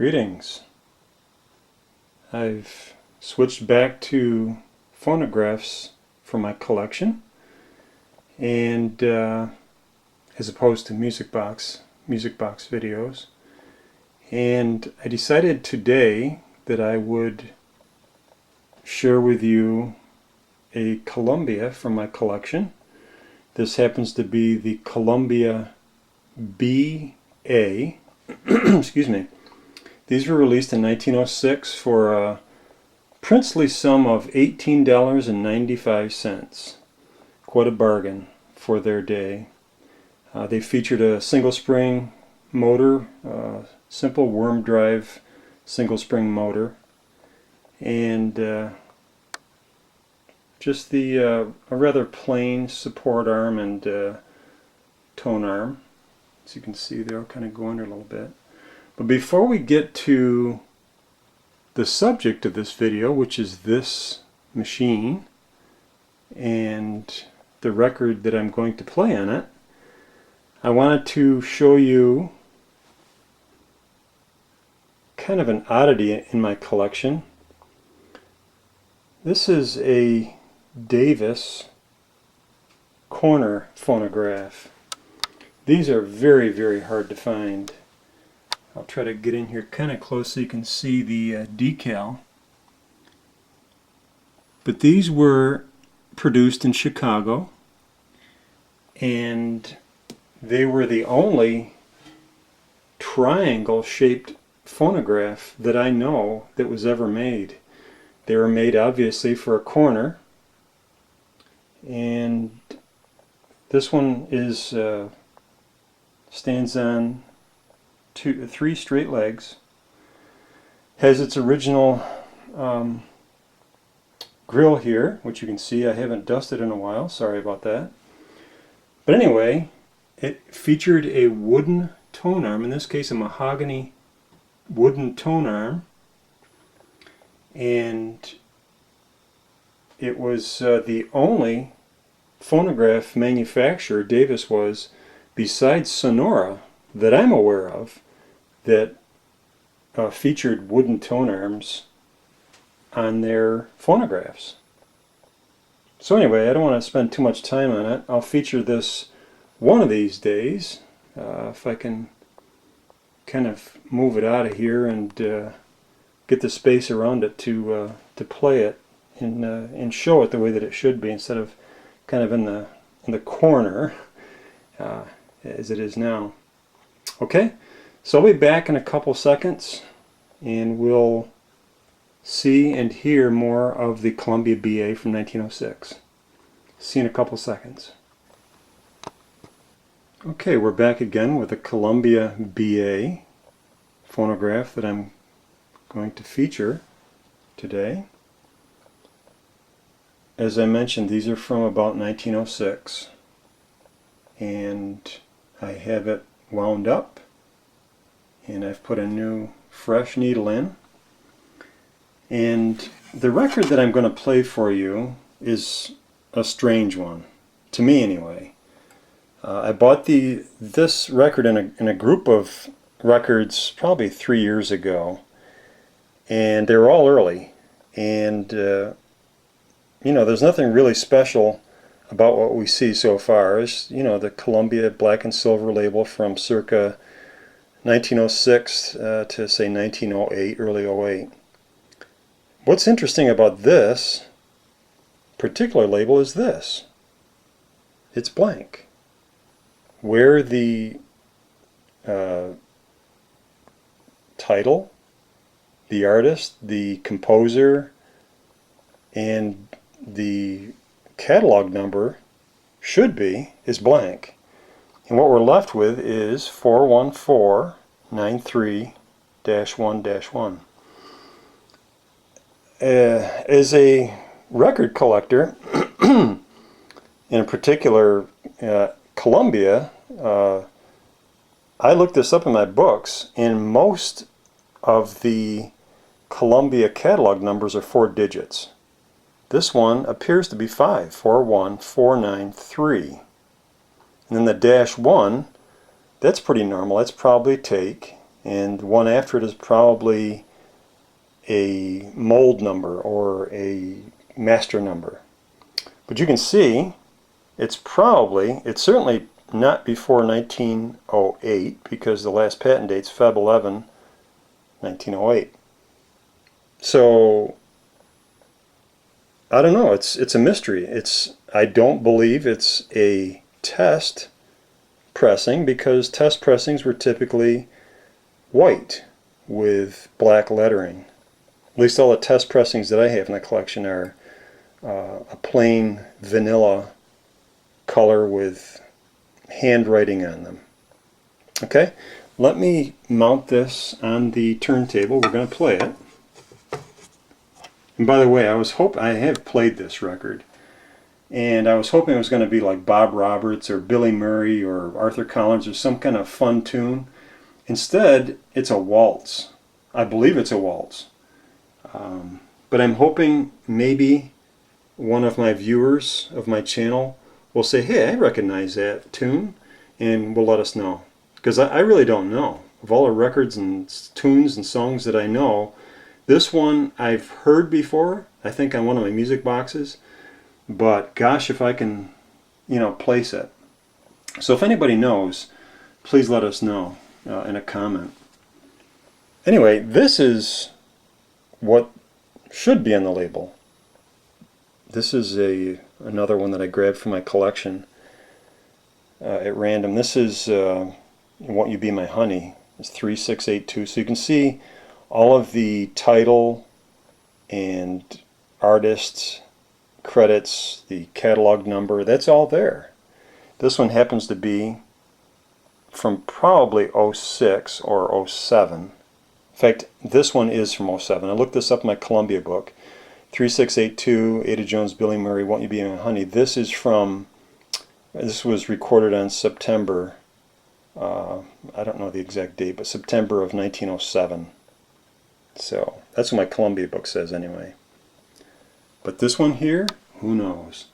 Greetings. I've switched back to phonographs for my collection, and as opposed to music box videos. And I decided today that I would share with you a Columbia from my collection. This happens to be the Columbia BA. Excuse me. These were released in 1906 for a princely sum of $18.95. Quite a bargain for their day. They featured a single spring motor, simple worm drive single spring motor, and just a rather plain support arm and tone arm. As you can see, they'll kind of go under a little bit. But before we get to the subject of this video, which is this machine and the record that I'm going to play on it, I wanted to show you kind of an oddity in my collection. This is a Davis Corner Phonograph. These are very, very hard to find. I'll try to get in here kind of close so you can see the decal. But these were produced in Chicago, and they were the only triangle-shaped phonograph that I know that was ever made. They were made obviously for a corner, and this one is stands on three straight legs, has its original grill here, which you can see I haven't dusted in a while, sorry about that. But anyway, it featured a wooden tone arm, in this case a mahogany wooden tone arm, and it was the only phonograph manufacturer, Davis was, besides Sonora, that I'm aware of, that featured wooden tone arms on their phonographs. So anyway, I don't want to spend too much time on it. I'll feature this one of these days, if I can kind of move it out of here and get the space around it to play it and show it the way that it should be, instead of kind of in the corner as it is now. Okay, so I'll be back in a couple seconds and we'll see and hear more of the Columbia BA from 1906. See you in a couple seconds. Okay, we're back again with the Columbia BA phonograph that I'm going to feature today. As I mentioned, these are from about 1906, and I have it wound up, and I've put a new fresh needle in. And the record that I'm going to play for you is a strange one, to me anyway. I bought this record in a group of records probably 3 years ago, and they were all early, and you know, there's nothing really special about what we see so far. It's, you know, the Columbia black and silver label from circa 1906 to say 1908, early 08. What's interesting about this particular label is this: it's blank. Where the title, the artist, the composer, and the catalog number should be is blank. And what we're left with is 41493-1-1. As a record collector, in a particular Columbia, I looked this up in my books, and most of the Columbia catalog numbers are 4 digits. This one appears to be 5, 41493. And then the -1, that's pretty normal. That's probably take and one after it is probably a mold number or a master number. But you can see it's certainly not before 1908, because the last patent date's Feb 11, 1908. So I don't know, it's a mystery. I don't believe it's a test pressing, because test pressings were typically white with black lettering. At least all the test pressings that I have in the collection are a plain vanilla color with handwriting on them. Okay, let me mount this on the turntable. We're going to play it. And by the way, I have played this record, and I was hoping it was going to be like Bob Roberts or Billy Murray or Arthur Collins or some kind of fun tune. Instead, it's a waltz. I believe it's a waltz. But I'm hoping maybe one of my viewers of my channel will say, hey, I recognize that tune, and will let us know. Because I really don't know. Of all the records and tunes and songs that I know, this one I've heard before, I think on one of my music boxes, but gosh, if I can, place it. So if anybody knows, please let us know in a comment. Anyway, this is what should be on the label. This is another one that I grabbed from my collection at random. This is Won't You Be My Honey. It's 3682. So you can see all of the title and artist credits, the catalog number, that's all there. This one happens to be from probably 06 or 07. In fact, this one is from 07. I looked this up in my Columbia book. 3682, Ada Jones, Billy Murray, Won't You Be My Honey. This was recorded on September, I don't know the exact date, but September of 1907. So that's what my Columbia book says anyway. But this one here, who knows?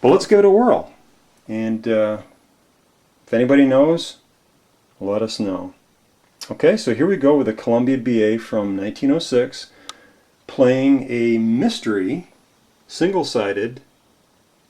But let's give it a whirl. And if anybody knows, let us know. Okay, so here we go with a Columbia BA from 1906, playing a mystery single-sided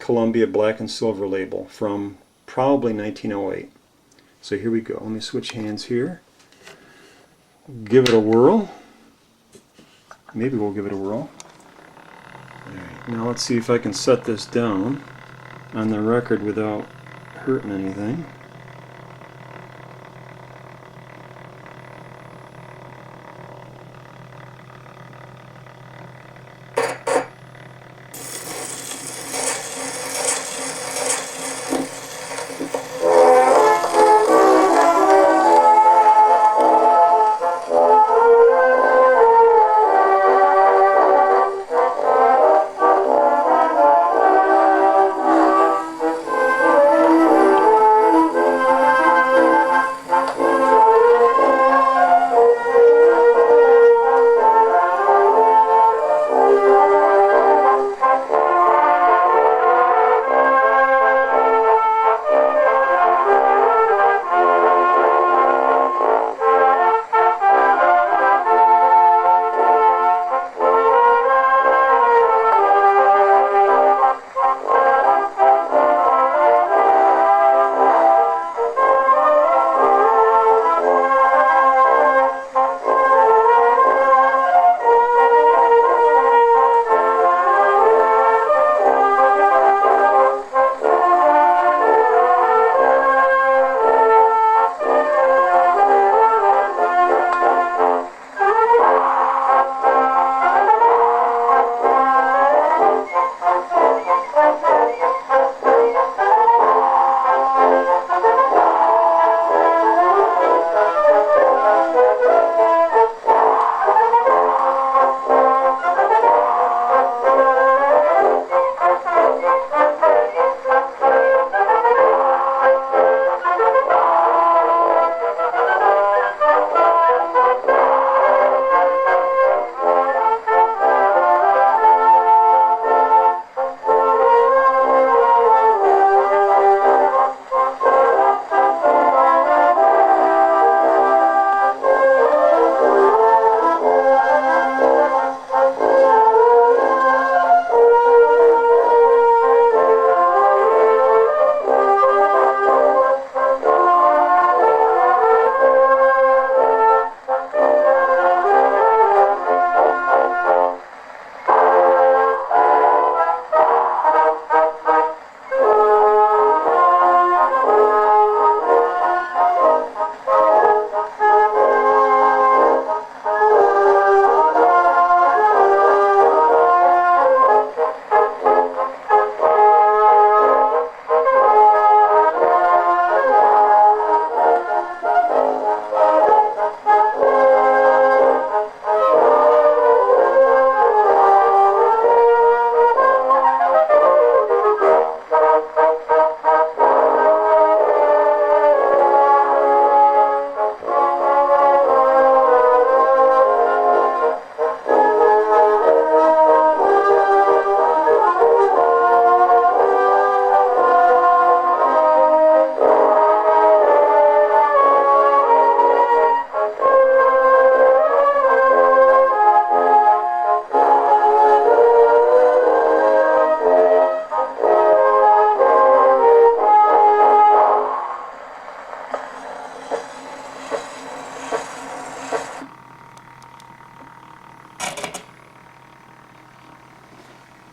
Columbia black and silver label from probably 1908. So here we go. Let me switch hands here. Give it a whirl. Maybe we'll give it a whirl. Alright, now let's see if I can set this down on the record without hurting anything.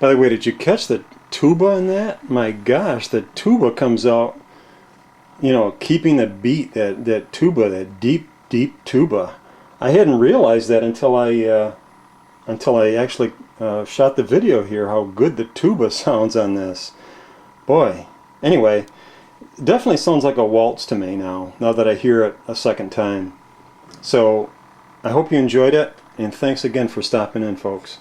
By the way, did you catch the tuba in that? My gosh, the tuba comes out, you know, keeping the beat, that tuba, that deep, deep tuba. I hadn't realized that until I actually shot the video here, how good the tuba sounds on this. Boy. Anyway, definitely sounds like a waltz to me now that I hear it a second time. So, I hope you enjoyed it, and thanks again for stopping in, folks.